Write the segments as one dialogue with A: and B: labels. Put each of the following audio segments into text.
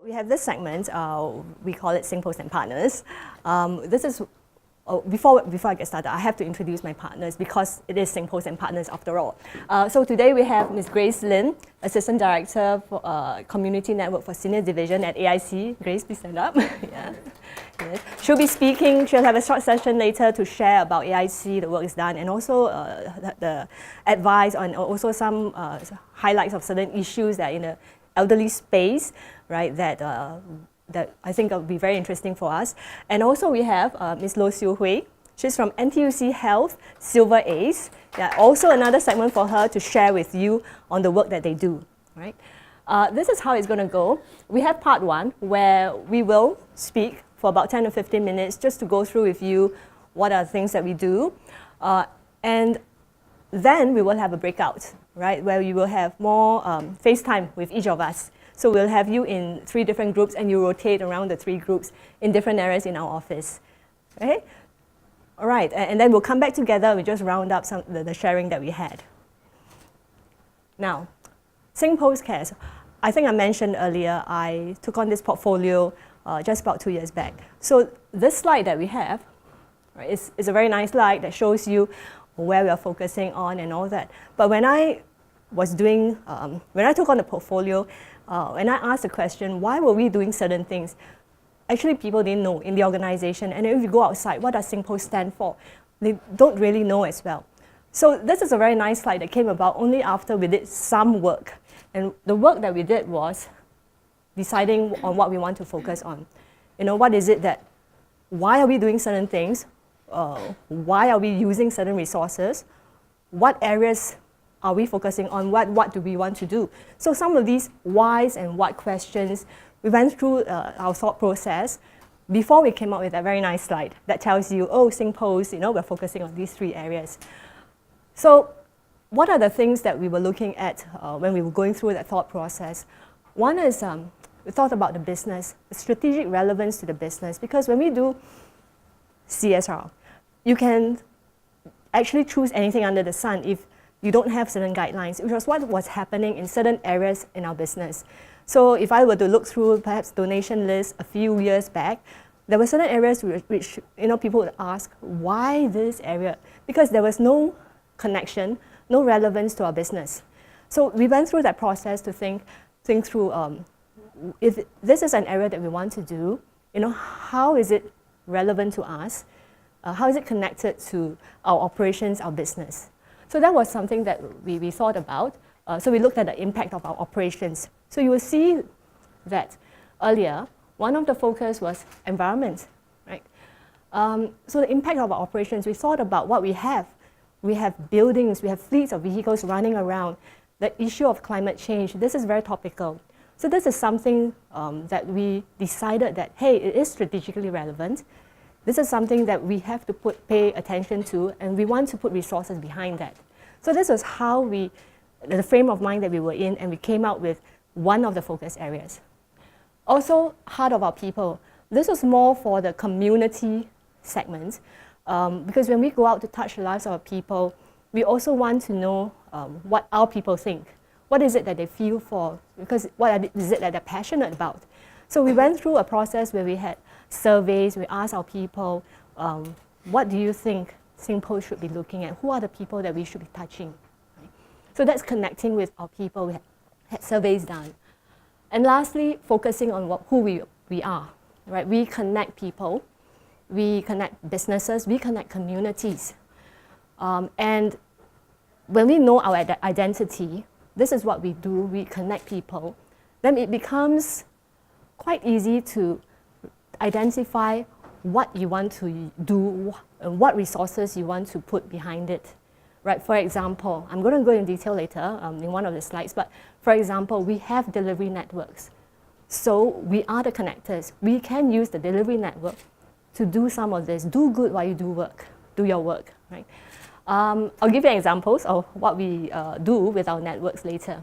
A: We have this segment, we call it SingPost and Partners. This is, before I get started, I have to introduce my partners because it is SingPost and Partners after all. So today we have Ms. Grace Lin, Assistant Director for Community Network for Senior Division at AIC. Grace, please stand up. Yeah. Yes. She'll be speaking, she'll have a short session later to share about AIC, the work is done, and also the advice on also some highlights of certain issues that in the elderly space, right, that I think will be very interesting for us. And also we have Ms. Lo Siu Hui. She's from NTUC Health, Silver Ace. Yeah, also another segment for her to share with you on the work that they do, right? This is how it's going to go. We have part one where we will speak for about 10 to 15 minutes just to go through with you what are the things that we do. And then we will have a breakout, right, where you will have more FaceTime with each of us. So we'll have you in 3 different groups and you rotate around the 3 groups in different areas in our office. Okay? All right, and then we'll come back together, we just round up some the sharing that we had. Now, SingPost Cares. I think I mentioned earlier, I took on this portfolio just about 2 years back. So this slide that we have, right, is a very nice slide that shows you where we are focusing on and all that. But when I was doing, when I took on the portfolio, and I asked the question, why were we doing certain things? Actually, people didn't know in the organization. And if you go outside, what does SingPost stand for? They don't really know as well. So this is a very nice slide that came about only after we did some work. And the work that we did was deciding on what we want to focus on. You know, what is it that, why are we doing certain things? Why are we using certain resources? What areas are we focusing on? What do we want to do? So some of these whys and what questions, we went through our thought process before we came up with a very nice slide that tells you, oh, SingPost, you know, we're focusing on these 3 areas. So what are the things that we were looking at when we were going through that thought process? One is we thought about the business, the strategic relevance to the business, because when we do CSR, you can actually choose anything under the sun if you don't have certain guidelines, which was what was happening in certain areas in our business. So if I were to look through perhaps donation lists a few years back, there were certain areas which you know, people would ask, why this area? Because there was no connection, no relevance to our business. So we went through that process to think through, if this is an area that we want to do, you know, how is it relevant to us? How is it connected to our operations, our business? So that was something that we thought about. So we looked at the impact of our operations. So you will see that earlier, one of the focus was environment, right? So the impact of our operations, we thought about what we have. We have buildings, we have fleets of vehicles running around. The issue of climate change, this is very topical. So this is something that we decided that, hey, it is strategically relevant. This is something that we have to pay attention to, and we want to put resources behind that. So this was how the frame of mind that we were in, and we came out with one of the focus areas. Also, heart of our people. This was more for the community segment, because when we go out to touch the lives of our people, we also want to know what our people think. What is it that they feel for? Because what is it that they're passionate about? So we went through a process where we had surveys, we asked our people, what do you think SingPost should be looking at? Who are the people that we should be touching? Right? So that's connecting with our people. We had surveys done. And lastly, focusing on who we are. Right? We connect people, we connect businesses, we connect communities. And when we know our identity, this is what we do, we connect people, then it becomes quite easy to identify what you want to do and what resources you want to put behind it. Right? For example, I'm going to go in detail later in one of the slides, but for example, we have delivery networks. So we are the connectors. We can use the delivery network to do some of this. Do good while you do your work. Right? I'll give you examples of what we do with our networks later.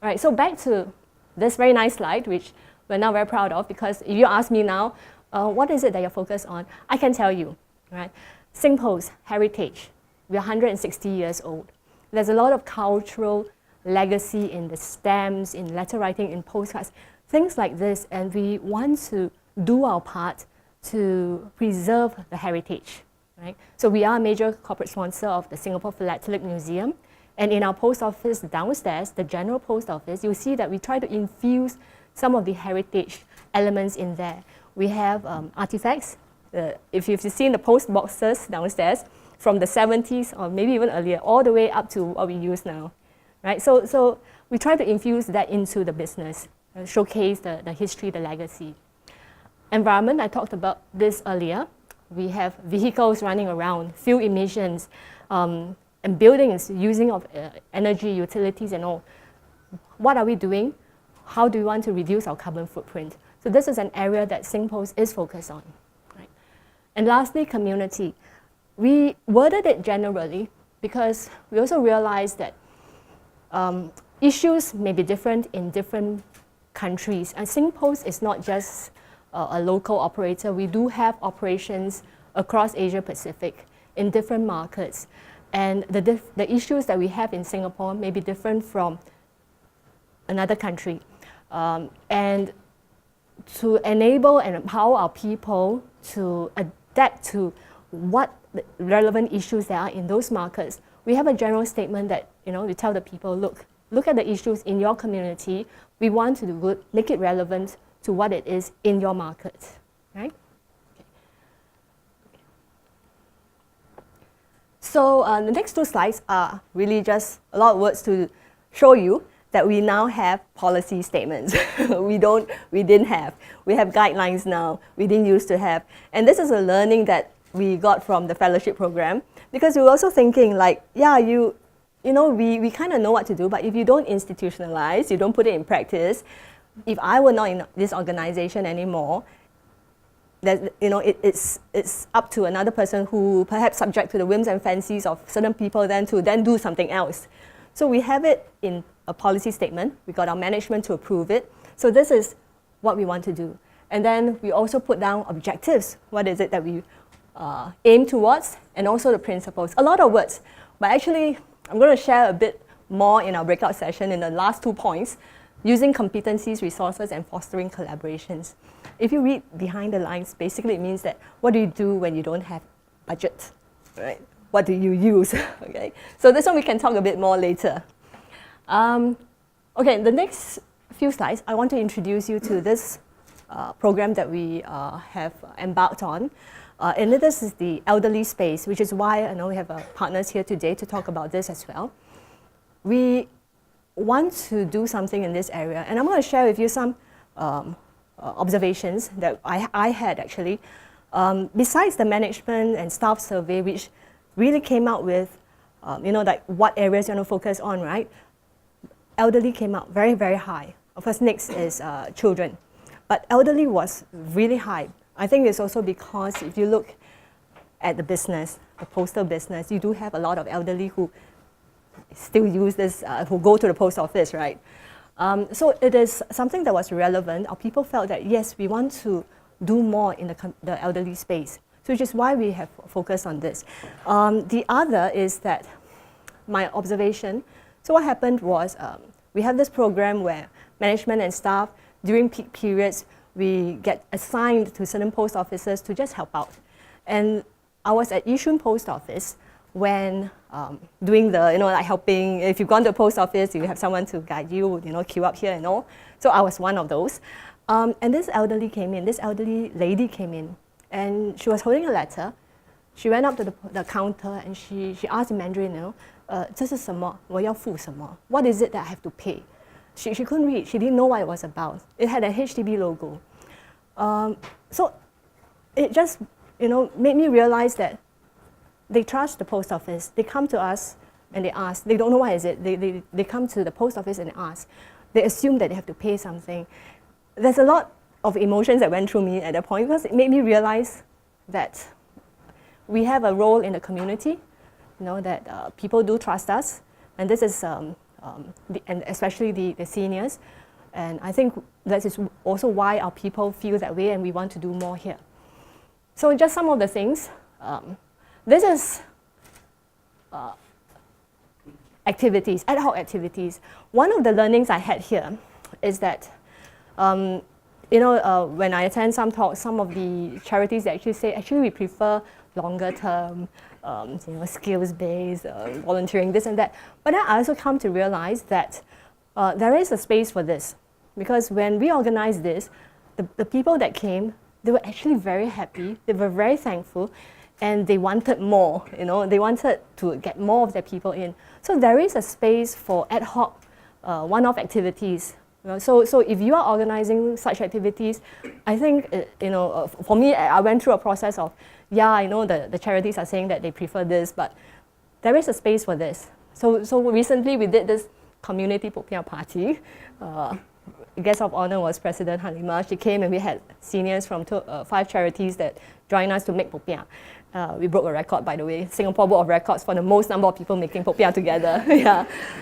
A: All right, so back to this very nice slide, which we're now very proud of, because if you ask me now, what is it that you're focused on? I can tell you, right? SingPost, heritage. We're 160 years old. There's a lot of cultural legacy in the stamps, in letter writing, in postcards. things like this, and we want to do our part to preserve the heritage, right? So we are a major corporate sponsor of the Singapore Philatelic Museum, and in our post office downstairs, the general post office, you'll see that we try to infuse some of the heritage elements in there. We have artifacts. If you've seen the post boxes downstairs from the 70s or maybe even earlier, all the way up to what we use now, right? So we try to infuse that into the business, showcase the history, the legacy. Environment, I talked about this earlier. We have vehicles running around, fuel emissions, and buildings using of energy, utilities and all. What are we doing? How do we want to reduce our carbon footprint? So this is an area that SingPost is focused on. Right? And lastly, community. We worded it generally because we also realized that issues may be different in different countries. And SingPost is not just a local operator. We do have operations across Asia Pacific in different markets. And the issues that we have in Singapore may be different from another country. And to enable and empower our people to adapt to what the relevant issues there are in those markets, we have a general statement that, we tell the people, look at the issues in your community. We want to make it relevant to what it is in your market, right? Okay. So the next two slides are really just a lot of words to show you that we now have policy statements. we didn't have. We have guidelines now. We didn't used to have. And this is a learning that we got from the fellowship program, because we were also thinking like, yeah, we kind of know what to do, but if you don't institutionalize, you don't put it in practice, if I were not in this organization anymore, that it's up to another person who perhaps subject to the whims and fancies of certain people to do something else. So we have it in a policy statement. We got our management to approve it. So this is what we want to do. And then we also put down objectives. What is it that we aim towards? And also the principles. A lot of words, but actually I'm going to share a bit more in our breakout session in the last 2 points, using competencies, resources, and fostering collaborations. If you read behind the lines, basically it means that what do you do when you don't have budget, right? What do you use? Okay, so this one we can talk a bit more later. Okay, the next few slides, I want to introduce you to this program that we have embarked on. And this is the elderly space, which is why I know we have partners here today to talk about this as well. We want to do something in this area, and I'm going to share with you some observations that I had actually. Besides the management and staff survey, which really came out with, like what areas you want to focus on, right? Elderly came out very, very high. Of course, next is children. But elderly was really high. I think it's also because if you look at the business, the postal business, you do have a lot of elderly who still use this, who go to the post office, right? So it is something that was relevant. Our people felt that, yes, we want to do more in the elderly space, so which is why we have focused on this. The other is that my observation, so what happened was we have this program where management and staff, during peak periods, we get assigned to certain post offices to just help out. And I was at Yishun Post Office when doing the, like helping, if you've gone to the post office, you have someone to guide you, queue up here and all. So I was one of those. And this elderly lady came in, and she was holding a letter. She went up to the counter and she asked in Mandarin, 这是什么？我要付什么？ What is it that I have to pay? She couldn't read. She didn't know what it was about. It had a HDB logo. So it just, made me realize that they trust the post office. They come to us and they ask. They don't know what is it. They come to the post office and ask. They assume that they have to pay something. There's a lot of emotions that went through me at that point, because it made me realize that we have a role in the community, that people do trust us. And this is, and especially the seniors. And I think that is also why our people feel that way, and we want to do more here. So just some of the things. This is activities, ad hoc activities. One of the learnings I had here is that When I attend some talks, some of the charities actually say, actually we prefer longer term, skills-based, volunteering, this and that. But then I also come to realize that there is a space for this. Because when we organized this, the people that came, they were actually very happy, they were very thankful, and they wanted more, they wanted to get more of their people in. So there is a space for ad hoc, one-off activities. So if you are organizing such activities, I think, for me, I went through a process of, I know the charities are saying that they prefer this, but there is a space for this. So recently we did this community popiah party. Guest of honor was President Halima. She came and we had seniors from 5 charities that joined us to make popiah. We broke a record, by the way, Singapore Board of Records for the most number of people making popiah together.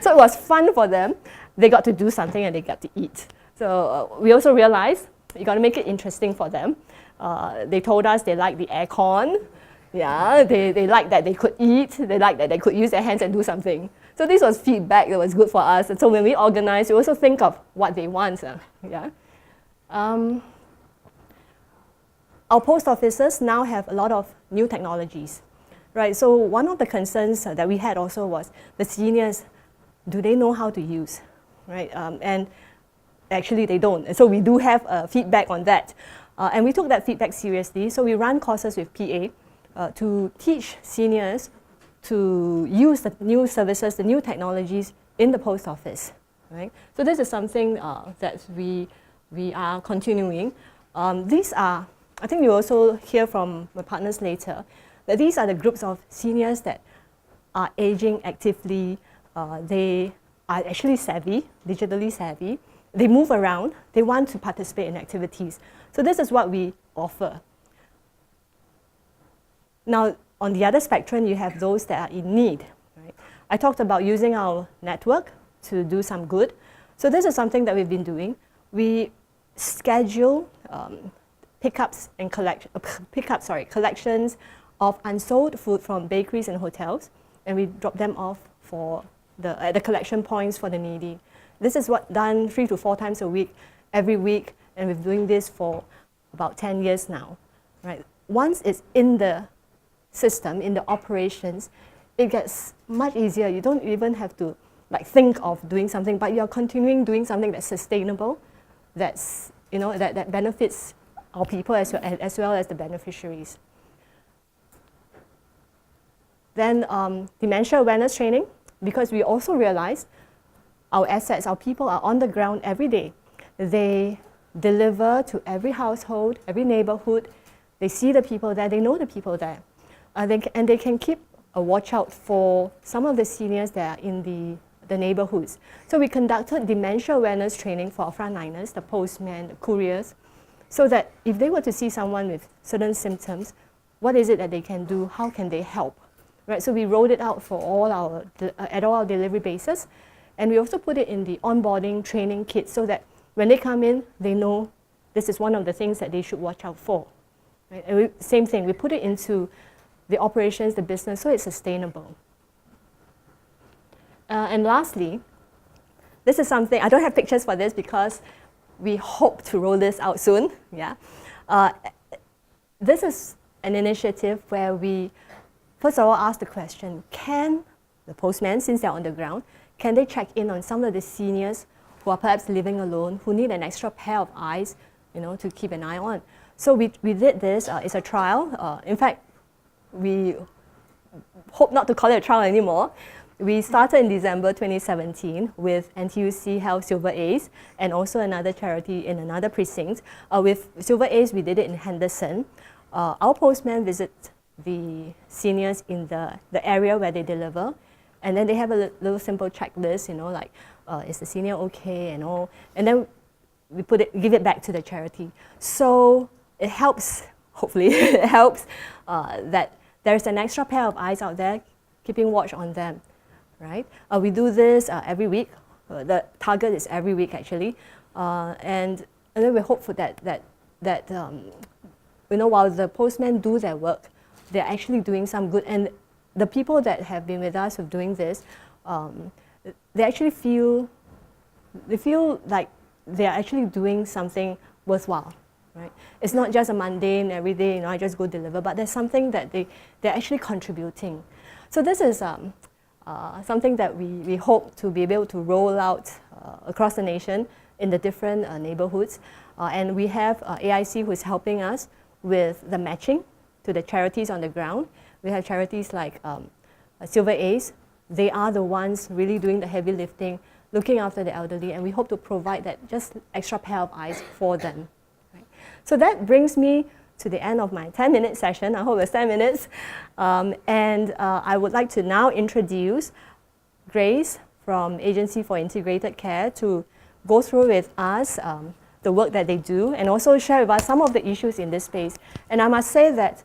A: So it was fun for them. They got to do something and they got to eat. So we also realized you got to make it interesting for them. They told us they liked the aircon. They liked that they could eat. They liked that they could use their hands and do something. So this was feedback that was good for us. And so when we organize, we also think of what they want. Our post offices now have a lot of new technologies, right? So one of the concerns that we had also was the seniors, do they know how to use, right? And actually they don't. And so we do have feedback on that. And we took that feedback seriously. So we run courses with PA to teach seniors to use the new services, the new technologies in the post office, right? So this is something that we are continuing. These are, I think you also hear from my partners later, that these are the groups of seniors that are aging actively. They are actually savvy, digitally savvy. They move around. They want to participate in activities. So this is what we offer. Now, on the other spectrum, you have those that are in need. Right? I talked about using our network to do some good. So this is something that we've been doing. We schedule collections of unsold food from bakeries and hotels, and we drop them off at the collection points for the needy. This is done 3 to 4 times a week, every week, and we've been doing this for about 10 years now. Right? Once it's in the system, in the operations, it gets much easier. You don't even have to think of doing something, but you're continuing doing something that's sustainable, that's that benefits our people as well as the beneficiaries. Then dementia awareness training, because we also realize our assets, our people are on the ground every day. They deliver to every household, every neighborhood. They see the people there, they know the people there. And they can keep a watch out for some of the seniors that are in the neighborhoods. So we conducted dementia awareness training for our frontliners, the Postman, the Couriers, so that if they were to see someone with certain symptoms, what is it that they can do? How can they help? Right? So we rolled it out for at all our delivery bases, and we also put it in the onboarding training kit so that when they come in, they know this is one of the things that they should watch out for. Right? And same thing, we put it into the operations, the business, so it's sustainable. And lastly, this is something, I don't have pictures for this because we hope to roll this out soon. This is an initiative where we, first of all, ask the question, can the postman, since they're on the ground, can they check in on some of the seniors who are perhaps living alone, who need an extra pair of eyes, to keep an eye on? So we did this, it's a trial. In fact, we hope not to call it a trial anymore. We started in December 2017 with NTUC Health Silver Ace and also another charity in another precinct. With Silver Ace, we did it in Henderson. Our postmen visit the seniors in the area where they deliver, and then they have a little simple checklist, is the senior okay and all, and then we give it back to the charity. So it helps, hopefully, it helps that there's an extra pair of eyes out there keeping watch on them, right? We do this every week. The target is every week, actually. And then we hope for that while the postmen do their work, they're actually doing some good. And the people that have been with us of doing this, they actually feel like they are actually doing something worthwhile. Right? It's not just a mundane everyday, I just go deliver, but there's something that they're actually contributing. So this is something that we hope to be able to roll out across the nation in the different neighborhoods. And we have AIC who is helping us with the matching to the charities on the ground. We have charities like Silver Ace. They are the ones really doing the heavy lifting, looking after the elderly, and we hope to provide that just extra pair of eyes for them. Right? So that brings me to the end of my 10-minute session. I hope it's 10 minutes. I would like to now introduce Grace from Agency for Integrated Care to go through with us the work that they do and also share with us some of the issues in this space. And I must say that,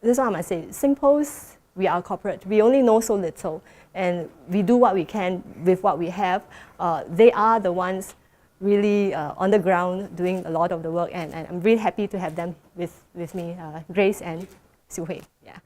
A: this is what I must say, SingPost, we are corporate. We only know so little and we do what we can with what we have. They are the ones really on the ground doing a lot of the work, and I'm really happy to have them with me, Grace and Siu Hui. Yeah.